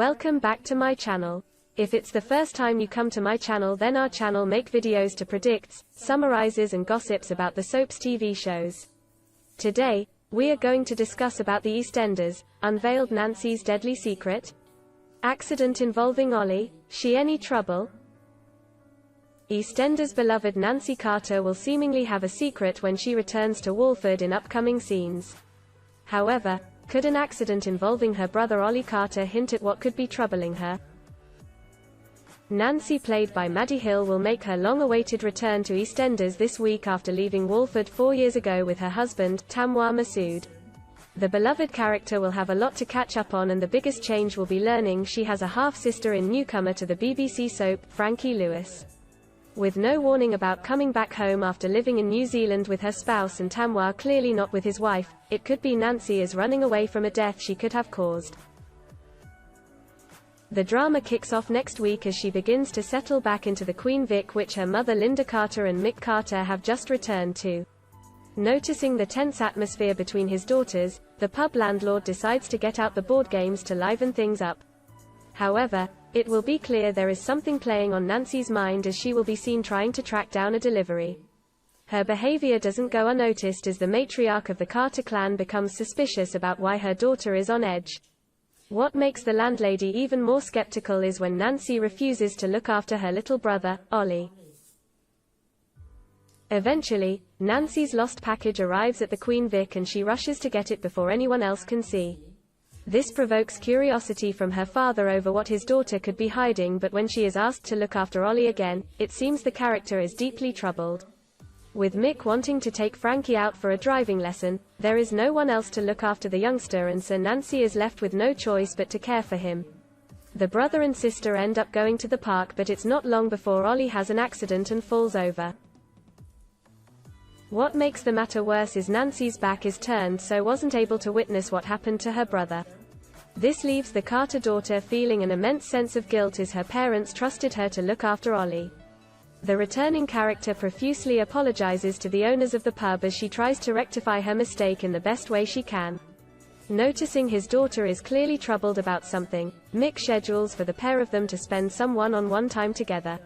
Welcome back to my channel. If it's the first time you come to my channel, then our channel make videos to predicts, summarizes and gossips about the soaps TV shows. Today, we are going to discuss about the EastEnders, Unveiled Nancy's deadly secret, accident involving Ollie, she any trouble? EastEnders' beloved Nancy Carter will seemingly have a secret when she returns to Walford in upcoming scenes. However, could an accident involving her brother Ollie Carter hint at what could be troubling her? Nancy, played by Maddie Hill, will make her long-awaited return to EastEnders this week after leaving Walford 4 years ago with her husband, Tamwa Massoud. The beloved character will have a lot to catch up on, and the biggest change will be learning she has a half-sister in newcomer to the BBC soap, Frankie Lewis. With no warning about coming back home after living in New Zealand with her spouse and Tamwa clearly not with his wife, it could be Nancy is running away from a death she could have caused. The drama kicks off next week as she begins to settle back into the Queen Vic, which her mother Linda Carter and Mick Carter have just returned to. Noticing the tense atmosphere between his daughters, the pub landlord decides to get out the board games to liven things up. However, it will be clear there is something playing on Nancy's mind as she will be seen trying to track down a delivery. Her behavior doesn't go unnoticed as the matriarch of the Carter clan becomes suspicious about why her daughter is on edge. What makes the landlady even more skeptical is when Nancy refuses to look after her little brother, Ollie. Eventually, Nancy's lost package arrives at the Queen Vic and she rushes to get it before anyone else can see. This provokes curiosity from her father over what his daughter could be hiding, but when she is asked to look after Ollie again, it seems the character is deeply troubled. With Mick wanting to take Frankie out for a driving lesson, there is no one else to look after the youngster, and so Nancy is left with no choice but to care for him. The brother and sister end up going to the park, but it's not long before Ollie has an accident and falls over. What makes the matter worse is Nancy's back is turned, so wasn't able to witness what happened to her brother. This leaves the Carter daughter feeling an immense sense of guilt as her parents trusted her to look after Ollie. The returning character profusely apologizes to the owners of the pub as she tries to rectify her mistake in the best way she can. Noticing his daughter is clearly troubled about something, Mick schedules for the pair of them to spend some one-on-one time together.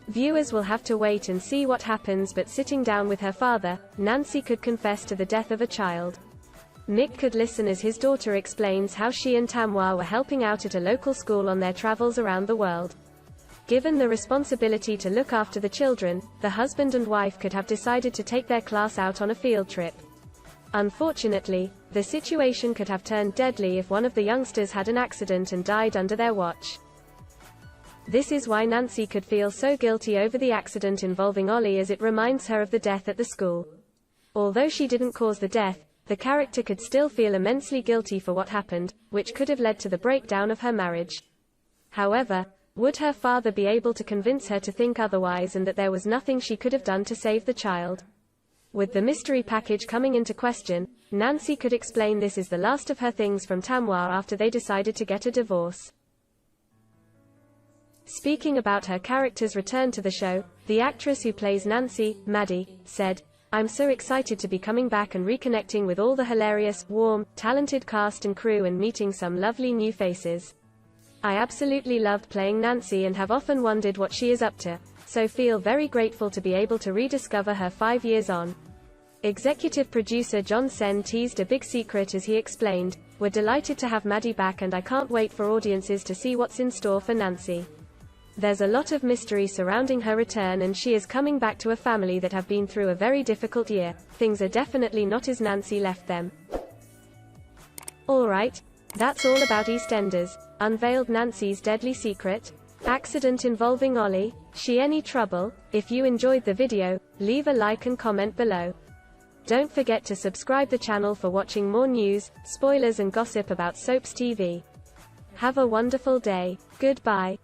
Viewers will have to wait and see what happens, but sitting down with her father, Nancy could confess to the death of a child. Mick could listen as his daughter explains how she and Tamwa were helping out at a local school on their travels around the world. Given the responsibility to look after the children, the husband and wife could have decided to take their class out on a field trip. Unfortunately, the situation could have turned deadly if one of the youngsters had an accident and died under their watch. This is why Nancy could feel so guilty over the accident involving Ollie, as it reminds her of the death at the school. Although she didn't cause the death, the character could still feel immensely guilty for what happened, which could have led to the breakdown of her marriage. However, would her father be able to convince her to think otherwise and that there was nothing she could have done to save the child? With the mystery package coming into question, Nancy could explain this is the last of her things from Tamwa after they decided to get a divorce. Speaking about her character's return to the show, the actress who plays Nancy, Maddie, said, "I'm so excited to be coming back and reconnecting with all the hilarious, warm, talented cast and crew and meeting some lovely new faces. I absolutely loved playing Nancy and have often wondered what she is up to, so feel very grateful to be able to rediscover her 5 years on." Executive producer John Sen teased a big secret as he explained, "We're delighted to have Maddie back and I can't wait for audiences to see what's in store for Nancy. There's a lot of mystery surrounding her return and she is coming back to a family that have been through a very difficult year. Things are definitely not as Nancy left them." Alright, that's all about EastEnders, Unveiled Nancy's deadly secret, accident involving Ollie, she any trouble? If you enjoyed the video, leave a like and comment below. Don't forget to subscribe the channel for watching more news, spoilers and gossip about soaps TV. Have a wonderful day. Goodbye.